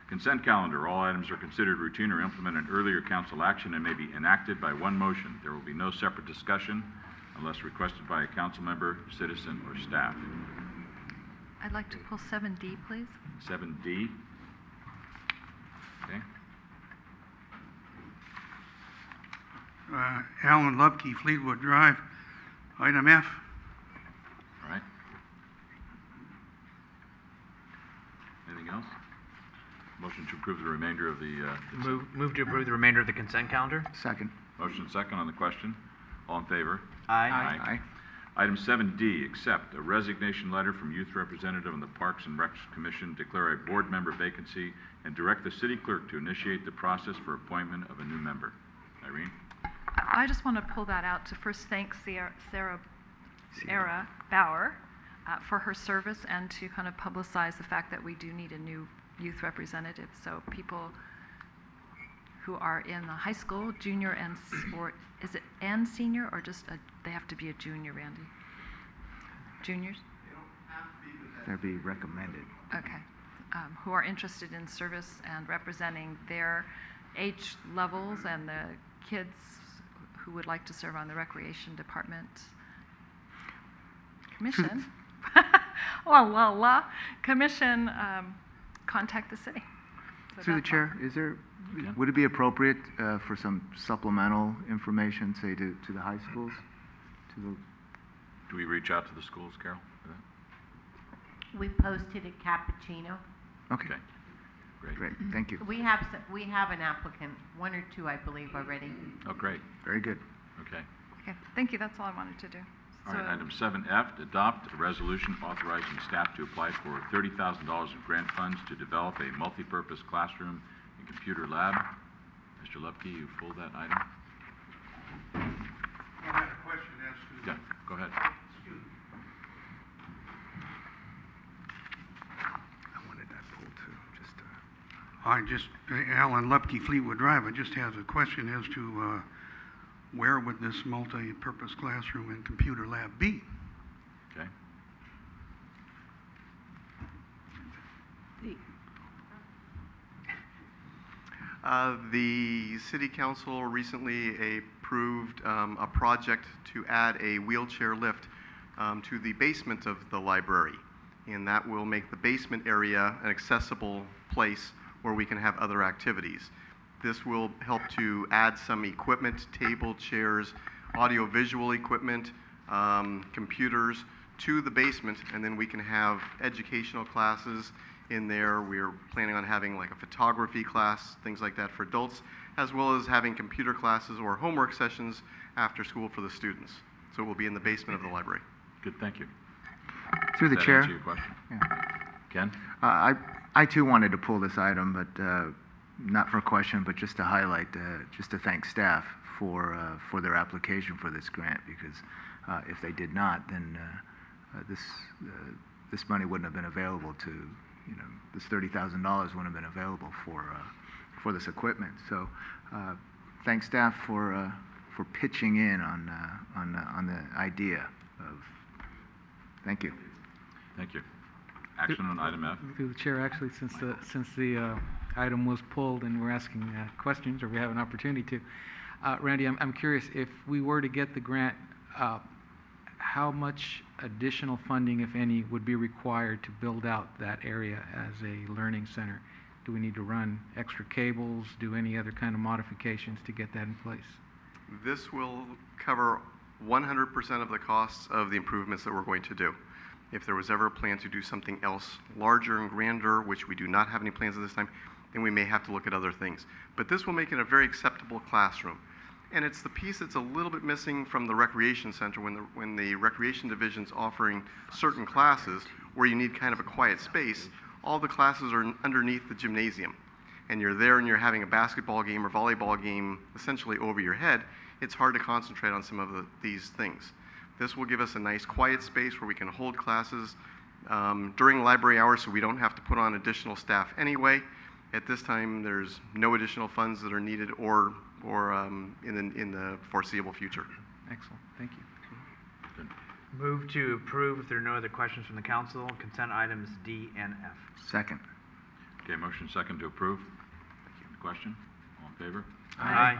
Consent calendar. All items are considered routine or implement an earlier council action and may be enacted by one motion. There will be no separate discussion unless requested by a council member, citizen, or staff. I'd like to pull 7D, please. 7D. Okay. Alan Lubke, Fleetwood Drive, item F. All right. Anything else? Motion to approve the remainder of the Move to approve the remainder of the consent calendar. Second. motion second on the question. All in favor? Aye. Aye. Item 7D, accept a resignation letter from youth representative on the Parks and Recs Commission, declare a board member vacancy, and direct the city clerk to initiate the process for appointment of a new member. Irene? I just want to pull that out to first thank Sarah Bauer for her service and to kind of publicize the fact that we do need a new youth representative. So people who are in the high school, junior or is it and senior, or just they have to be a junior, Randy? Juniors? They don't have to be, but they'd be recommended. Okay. Who are interested in service and representing their age levels and the kids who would like to serve on the Recreation Department Commission. Commission, contact the city. So Through the chair, would it be appropriate for some supplemental information, say to the high schools? Do we reach out to the schools, Carol, for that? We posted at Cappuccino. Okay. Great. Thank you. We have an applicant, one or two, I believe, already. Oh, great. Very good. Okay. Okay, thank you. That's all I wanted to do. All right, item 7F, adopt a resolution authorizing staff to apply for $30,000 in grant funds to develop a multi-purpose classroom and computer lab. Mr. Lupke, you pulled that item? I had a question as to... Yeah, go ahead. I wanted that pulled too. Alan Lupke, Fleetwood Drive, I just have a question as to where would this multi-purpose classroom and computer lab be? Okay. The City Council recently approved a project to add a wheelchair lift to the basement of the library, and that will make the basement area an accessible place where we can have other activities. This will help to add some equipment, table, chairs, audio-visual equipment, computers to the basement, and then we can have educational classes in there. We're planning on having like a photography class, things like that for adults, as well as having computer classes or homework sessions after school for the students. So it will be in the basement of the library. Good, thank you. Through the Does that chair. answer your question? Yeah. Ken? I too wanted to pull this item, but not for a question, but just to highlight, just to thank staff for their application for this grant, because if they did not, then this money wouldn't have been available to, this $30,000 wouldn't have been available for this equipment. So thanks staff for pitching in on the idea of. Thank you. Thank you. Action on item F. Through the chair, actually, since the item was pulled and we're asking questions, or we have an opportunity to, Randy, I'm curious, if we were to get the grant, how much additional funding, if any, would be required to build out that area as a learning center? Do we need to run extra cables, do any other kind of modifications to get that in place? This will cover 100% of the costs of the improvements that we're going to do. If there was ever a plan to do something else larger and grander, which we do not have any plans at this time, then we may have to look at other things. But this will make it a very acceptable classroom. And it's the piece that's a little bit missing from the recreation center when the recreation division's offering certain classes where you need kind of a quiet space. All the classes are underneath the gymnasium. And you're there and you're having a basketball game or volleyball game essentially over your head. It's hard to concentrate on some of these things. This will give us a nice quiet space where we can hold classes during library hours, so we don't have to put on additional staff anyway. At this time, there's no additional funds that are needed or in the foreseeable future. Excellent. Thank you. Move to approve if there are no other questions from the council. Consent items D and F. Second. Okay, motion second to approve. Question? All in favor? Aye.